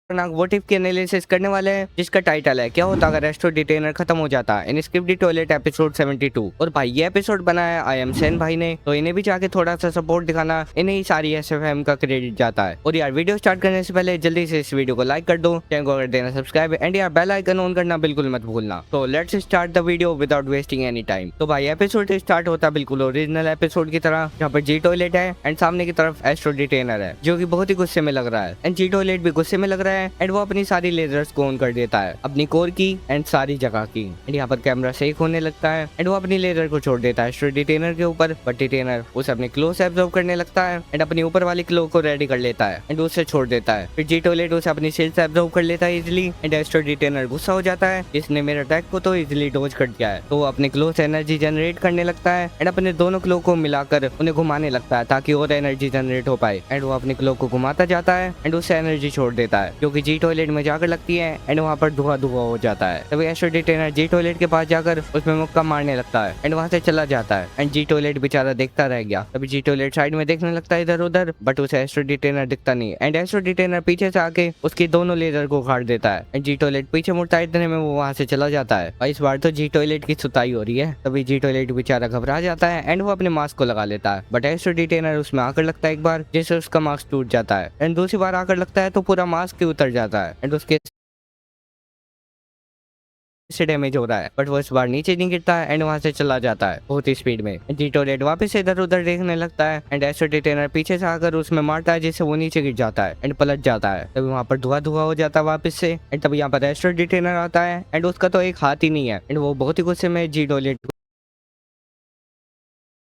खतरनाक what if की analysis करने वाले हैं, जिसका टाइटल है क्या होता अगर एस्ट्रो डिटेनर खत्म हो जाता इन स्क्रिप्ट टॉयलेट एपिसोड 72। और भाई ये एपिसोड बनाया आई एम सेन भाई ने, तो इन्हें भी जाके थोड़ा सा सपोर्ट दिखाना, इन्हें ही सारी एसएफएम का क्रेडिट जाता है। और यार वीडियो स्टार्ट करने से पहले जल्दी से इस वीडियो को लाइक कर दो, चैनल को कर देना सब्सक्राइब एंड यार बेल आइकन ऑन करना बिल्कुल मत भूलना। तो let's start the video without wasting any time. तो भाई एपिसोड स्टार्ट होता बिल्कुल ओरिजिनल एपिसोड की तरह, जहाँ पर जी टॉयलेट है एंड सामने की तरफ एस्ट्रो डिटेनर है, जो कि बहुत ही गुस्से में लग रहा है एंड जी टॉयलेट भी गुस्से में लग रहा है एंड वो अपनी सारी लेजर्स को ऑन कर देता है, अपनी कोर की एंड सारी जगह की। एंड यहाँ पर कैमरा शेक होने लगता है एंड वो अपनी लेजर को छोड़ देता है एस्ट्रो डिटेनर के ऊपर, बट डिटेनर उसे अपने क्लो से एब्जॉर्ब करने लगता है एंड अपनी ऊपर वाली क्लो को रेडी कर लेता है एंड उसे छोड़ देता है। फिर जी टॉयलेट उसे अपनी शील्ड से एब्जॉर्ब कर लेता है इजिली एंड एस्ट्रो डिटेनर गुस्सा हो जाता है, इसने मेरे अटैक को तो इजिली डॉज कर दिया है। तो वो अपने क्लो से एनर्जी जनरेट करने लगता है एंड अपने दोनों क्लो को मिलाकर उन्हें घुमाने लगता है ताकि और एनर्जी जनरेट हो पाए। एंड वो अपने क्लो को घुमाता जाता है एंड उससे एनर्जी छोड़ देता है, जो कि जी टॉयलेट में जाकर लगती है एंड वहाँ पर धुआं धुआं हो जाता है। तभी एस्ट्रो डिटेनर जी टॉयलेट के पास जाकर उसमें मुक्का मारने लगता है एंड वहाँ से चला जाता है एंड जी टॉयलेट बेचारा देखता रह गया। तभी जी टॉयलेट साइड में देखने लगता है इधर उधर, बट उसे एस्ट्रो डिटेनर दिखता नहीं एंड एस्ट्रो डिटेनर पीछे से आके उसकी दोनों लेजर को उखाड़ देता है एंड जी टॉयलेट पीछे मुड़ता है, इतने में वो वहाँ से चला जाता है। और इस बार तो जी टॉयलेट की सुताई हो रही है। तभी जी टॉयलेट बेचारा घबरा जाता है एंड वो अपने मास्क को लगा लेता है, बट एस्ट्रो डिटेनर उसमें आकर लगता है एक बार, जिससे उसका मास्क टूट जाता है एंड दूसरी बार आकर लगता है तो पूरा मास्क ही उतर जाता है एंड उसके से डैमेज हो रहा है, बट वो इस बार नीचे नहीं गिरता है एंड वहां से चला जाता है बहुत ही स्पीड में। जी टॉयलेट वापस इधर उधर देखने लगता है एंड एस्ट्रो डिटेनर पीछे से आकर उसमें मारता है, जिससे वो नीचे गिर जाता है एंड पलट जाता है। तभी वहां पर धुआं धुआं हो जाता है वापस से एंड तभी यहाँ पर एस्ट्रो डिटेनर आता है एंड उसका तो एक हाथ ही नहीं है एंड वो बहुत ही गुस्से में जी टॉयलेट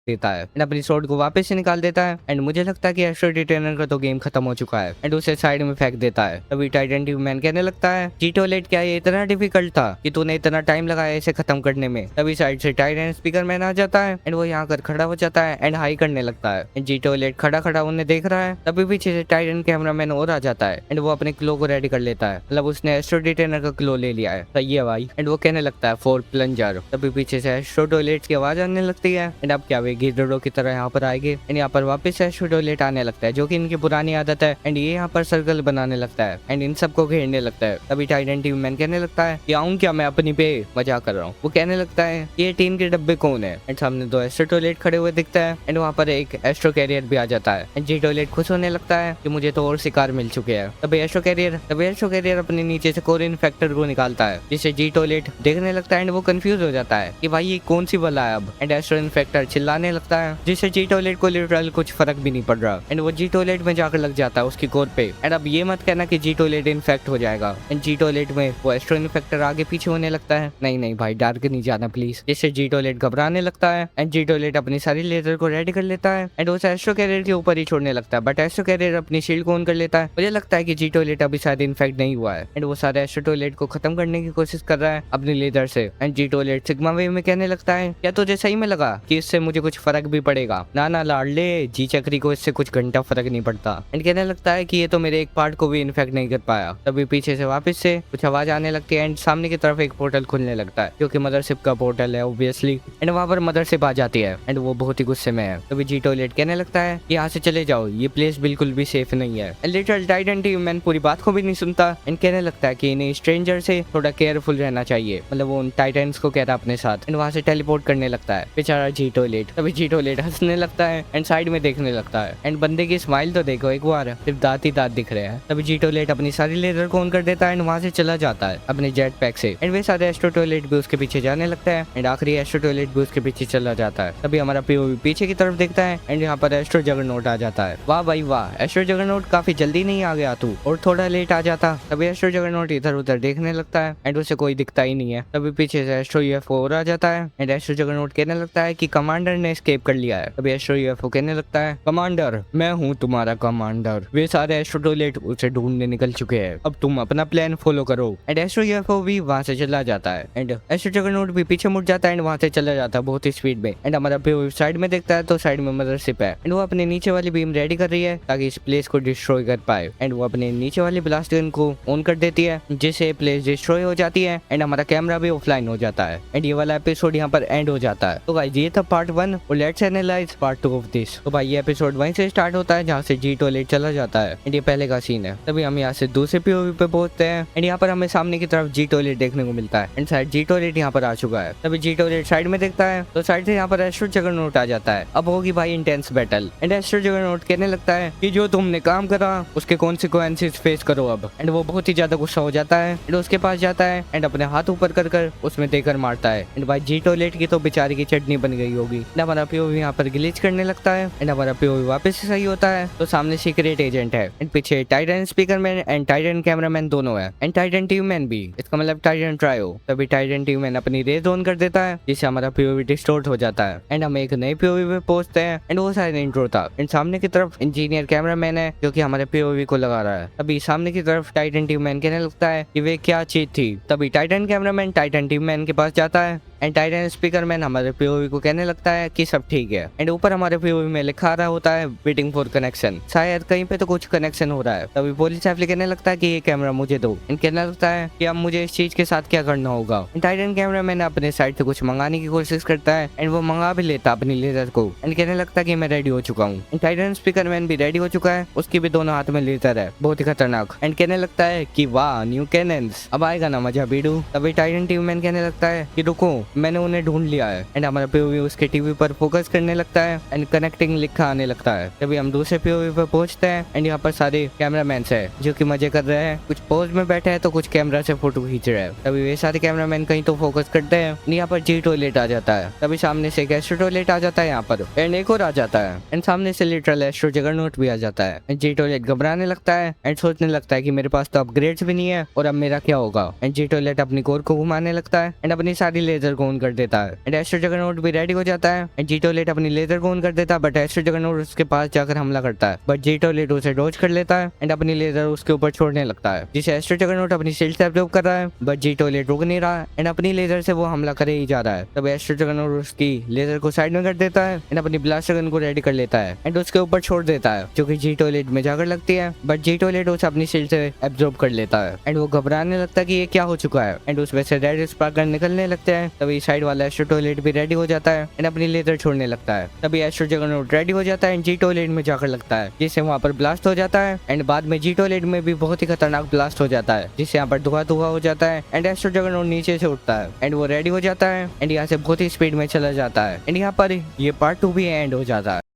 देता है एंड अपनी स्वॉर्ड को वापस से निकाल देता है एंड मुझे लगता है कि एस्ट्रो डिटेनर का तो गेम खत्म हो चुका है एंड उसे साइड में फेंक देता है। तभी टाइटन ट्यूब मैन कहने लगता है जी टॉयलेट क्या ये इतना डिफिकल्ट था कि तूने इतना टाइम लगाया इसे खत्म करने में। तभी साइड से टाइटन स्पीकर मैन आ जाता है एंड वो यहाँ कर खड़ा हो जाता है एंड हाई करने लगता है। जी टॉयलेट खड़ा खड़ा उन्हें देख रहा है। तभी पीछे से टाइटन कैमरा मैन और आ जाता है एंड वो अपने क्लो को रेडी कर लेता है, मतलब उसने एस्ट्रो डिटेनर का क्लो ले लिया है। सही है भाई। एंड वो कहने लगता है फोर प्लंजर। तभी पीछे से एस्ट्रो टॉयलेट की आवाज आने लगती है एंड अब क्या वे गिरडो की तरह यहाँ पर आएंगे एंड यहाँ पर वापस एस्ट्रो टॉयलेट आने लगता है, जो कि इनकी पुरानी आदत है एंड ये यहाँ पर सर्कल बनाने लगता है एंड इन सबको घेरने लगता है। तभी टाइटन ट्यूब मैन कहने लगता है कि आऊं क्या मैं अपनी पे मजाक कर रहा हूँ। वो कहने लगता है ये टीन के डब्बे कौन है एंड सामने दो एस्ट्रो टॉयलेट खड़े हुए दिखता है एंड वहाँ पर एक एस्ट्रो कैरियर भी आ जाता है एंड जी टॉयलेट खुश होने लगता है कि मुझे तो और शिकार मिल चुके हैं। तभी एस्ट्रो कैरियर अपने नीचे से कोर इन्फेक्टर को निकालता है, जिससे जी टॉयलेट देखने लगता है एंड वो कंफ्यूज हो जाता है कि भाई ये कौन सी बला है अब। एंड एस्ट्रो इन्फेक्टर चिल्लाने लगता है, जिससे जी टॉयलेट को लिटरल कुछ फर्क भी नहीं पड़ रहा एंड वो जी टॉयलेट में जाकर लग जाता है उसकी कोर पे। एंड अब ये मत कहना कि जी टॉयलेट इन्फेक्ट हो जाएगा एंड जी टॉयलेट में वो एस्ट्रो इन्फेक्टर आगे पीछे होने लगता है। नहीं नहीं भाई डार्क नहीं जाना प्लीज, जिससे जी टॉयलेट घबराने लगता है एंड जी टॉयलेट अपनी सारी लेजर को रेडी कर लेता है एंड उसे एस्ट्रो कैरियर के ऊपर ही छोड़ने लगता है, बट एस्ट्रो कैरियर अपनी शील्ड को ऑन कर लेता है। मुझे लगता है कि जी टॉयलेट अभी शायद इन्फेक्ट नहीं हुआ है एंड वो सारे एस्ट्रो टॉयलेट को खत्म करने की कोशिश कर रहा है अपनी लेजर से। एंड जी टॉयलेट सिग्मा वेव में कहने लगता है क्या तुझे सही में लगा कि इससे मुझे कुछ फर्क भी पड़ेगा? ना ना लाडले, जी चक्री को इससे कुछ घंटा फर्क नहीं पड़ता। एंड कहने लगता है कि ये तो मेरे एक पार्ट को भी इन्फेक्ट नहीं कर पाया। तभी पीछे से वापस से कुछ आवाज आने लगती है एंड सामने की तरफ एक पोर्टल खुलने लगता है, जो कि मदरशिप का पोर्टल है ऑब्वियसली। एंड वहाँ पर मदरशिप आ जाती है एंड वो बहुत ही गुस्से में है। तभी जी टॉयलेट कहने लगता है यहाँ से चले जाओ, ये प्लेस बिल्कुल भी सेफ नहीं है। लिटिल टाइटन ट्यूब मैन पूरी बात को भी नहीं सुनता एंड कहने लगता है कि इन्हें स्ट्रेंजर से थोड़ा केयरफुल रहना चाहिए, मतलब वो उन टाइटन्स को कह रहा अपने साथ एंड वहाँ से टेलीपोर्ट करने लगता है बेचारा जी टॉयलेट। तभी जी टॉयलेट हंसने लगता है एंड साइड में देखने लगता है एंड बंदे की स्माइल तो देखो एक बार, सिर्फ दांत ही दांत दिख रहे हैं। तभी जी टॉयलेट अपनी सारी लेजर को ऑन कर देता है एंड वहाँ से चला जाता है अपने जेट पैक से एंड वे सारे एस्ट्रो टॉयलेट भी उसके पीछे जाने लगता है एंड आखिरी एस्ट्रो टॉयलेट भी उसके पीछे चला जाता है। तभी हमारा पीओवी पीछे की तरफ देखता है एंड यहाँ पर एस्ट्रो जगरनॉट आ जाता है। वाह भाई वाह, एस्ट्रो जगरनॉट काफी जल्दी नहीं आ गया तू, और थोड़ा लेट आ जाता। तभी एस्ट्रो जगरनॉट इधर उधर देखने लगता है एंड उसे कोई दिखता ही नहीं है। तभी पीछे से एस्ट्रो यूएफओ और आ जाता है एंड एस्ट्रो जगरनॉट कहने लगता है कि कमांडर ने एस्केप कर लिया है। तभी एस्ट्रो यूएफओ कहने लगता है कमांडर मैं हूँ तुम्हारा कमांडर। वे सारे एस्ट्रो टॉयलेट उसे ढूंढने निकल चुके हैं, अब तुम अपना प्लान फॉलो करो। एंड एस्ट्रो यूएफओ भी वहाँ से चला जाता है एंड एस्ट्रो जगरनॉट भी पीछे मुड़ जाता है एंड वहाँ से चला जाता है बहुत ही स्पीड में। एंड हमारा पीओवी साइड में देखता है तो साइड में मदरशिप है एंड वो अपने नीचे वाली बीम रेडी कर रही है ताकि इस प्लेस को डिस्ट्रॉय कर पाए। एंड वो अपने नीचे वाली ब्लास्ट गन को ऑन कर देती है, जिससे प्लेस डिस्ट्रॉय हो जाती है एंड हमारा कैमरा भी ऑफलाइन हो जाता है एंड ये वाला एपिसोड यहाँ पर एंड हो जाता है। तो गाइस ये था पार्ट 1 और let's analyse part 2 of this. तो भाई ये एपिसोड वहीं से स्टार्ट होता है जहाँ से जी टॉयलेट चला जाता है एंड ये पहले का सीन है। तभी हम यहाँ से दूसरे पीओवी पे पहुंचते हैं एंड यहाँ पर हमें सामने की तरफ जी टॉयलेट देखने को मिलता है एंड शायद जी टॉयलेट यहाँ पर आ चुका है। तभी जी टॉयलेट साइड में देखता है तो साइड से यहाँ पर एस्ट्रो जगरनॉट आ जाता है। अब होगी भाई intense battle and astro juggernaut कहने लगता है कि जो तुमने काम करा उसके कॉन्सिक्वेंसेस फेस करो अब। एंड वो बहुत ही ज्यादा गुस्सा हो जाता है एंड उसके पास जाता है एंड अपने हाथ ऊपर कर उसमें देकर मारता है एंड भाई जी टॉयलेट की तो बेचारी की चटनी बन गई होगी। एंड हमारा पीओवी यहाँ पर ग्लिच करने लगता है एंड हमारा पीओवी वापस से सही होता है तो सामने सीक्रेट एजेंट है एंड पीछे Titan speakerman and Titan cameraman दोनों है एंड टाइटन टीममैन भी, इसका मतलब टाइटन ट्रायो। तभी टाइटन टीममैन अपनी रेज ऑन कर देता है जिससे हमारा पीओवी डिस्टोर्ट हो जाता है एंड हम एक नए पीओवी पे पहुंचते हैं एंड वो शायद इंट्रो था एंड सामने की तरफ इंजीनियर कैमरामैन है जो कि हमारे पीओवी को लगा रहा है। तभी सामने की तरफ टाइटन टीममैन कहने लगता है कि वे क्या चीज थी। तभी टाइटन कैमरामैन टाइटन टीममैन के पास जाता है एंड टाइटन स्पीकरमैन हमारे पीओवी को कहने लगता है कि सब ठीक है एंड ऊपर हमारे पीओवी में लिखा रहा होता है वेटिंग फॉर कनेक्शन, शायद कहीं पे तो कुछ कनेक्शन हो रहा है। तभी पुलिस एफली कहने लगता है कि ये कैमरा मुझे दो एंड कहने लगता है कि अब मुझे इस चीज के साथ क्या करना होगा। टाइटन कैमरामैन अपने साइड से कुछ मंगाने की कोशिश करता है एंड वो मंगा भी लेता अपनी लेजर को एंड कहने लगता है कि मैं रेडी हो चुका हूँ। टाइटन स्पीकरमैन भी रेडी हो चुका है, उसकी भी दोनों हाथ में लेजर है, बहुत ही खतरनाक एंड कहने लगता है कि वाह न्यू कैनन्स, अब आएगा ना मजा बीडू। तभी टाइटन टीममैन कहने लगता है कि रुको मैंने उन्हें ढूंढ लिया है एंड हमारा पीओवी उसके टीवी पर फोकस करने लगता है एंड कनेक्टिंग लिखा आने लगता है। तभी हम दूसरे पीओवी पर पहुंचते हैं एंड यहाँ पर सारे कैमरामैन है जो कि मजे कर रहे हैं, कुछ पोज में बैठे हैं तो कुछ कैमरा से फोटो खींच रहे हैं। तभी वे सारे कैमरामैन कहीं तो फोकस करते हैं, यहाँ पर जी टॉयलेट आ जाता है। तभी सामने से एक एस्ट्रो टॉयलेट आ जाता है यहाँ पर एंड एक और आ जाता है एंड सामने से लिटरल एस्ट्रो जगरनॉट भी आ जाता है। जी टॉयलेट घबराने लगता है एंड सोचने लगता है कि मेरे पास तो अपग्रेड्स भी नहीं है और अब मेरा क्या होगा। एंड जी टॉयलेट अपनी कोर को घुमाने लगता है एंड अपनी सारी लेजर को ऑन कर देता है एंड एस्ट्रो जगरनॉट भी रेडी हो जाता है एंड जी टॉयलेट अपनी लेजर को ऑन कर देता है बट एस्ट्रो जगरनॉट उसके पास जाकर हमला करता है बट जी टॉयलेट उसे डॉज कर लेता है एंड अपनी लेजर उसके ऊपर छोड़ने लगता है जिसे एस्ट्रो जगरनॉट अपनी शील्ड से एब्जॉर्ब कर रहा है बट जी टॉयलेट रुक नहीं रहा एंड अपनी लेजर से वो हमला करे ही जा रहा है। तब एस्ट्रो जगरनॉट उसकी लेजर को साइड में कर देता है एंड अपनी ब्लास्टर गन को रेडी कर लेता है एंड उसके ऊपर छोड़ देता है जो कि जी टॉयलेट में जाकर लगती है बट जी टॉयलेट उसे अपनी शील्ड से एब्जॉर्ब कर लेता है एंड वो घबराने लगता है कि ये क्या हो चुका है एंड उसमें से रेड स्पार्कर निकलने लगते हैं। तभी साइड वाला एस्ट्रो टॉयलेट भी रेडी हो जाता है एंड अपनी लेजर छोड़ने लगता है। तभी एस्ट्रो जगरनॉट रेडी हो जाता है एंड जी टॉयलेट में जाकर लगता है जिससे वहाँ पर ब्लास्ट हो जाता है एंड बाद में जी टॉयलेट में भी बहुत ही खतरनाक ब्लास्ट हो जाता है जिससे यहाँ पर धुआं हो जाता है एंड एस्ट्रो जगरनॉट नीचे से उठता है एंड वो रेडी हो जाता है एंड यहाँ से बहुत ही स्पीड में चला जाता है एंड यहाँ पर ये पार्ट 2 भी एंड हो जाता है।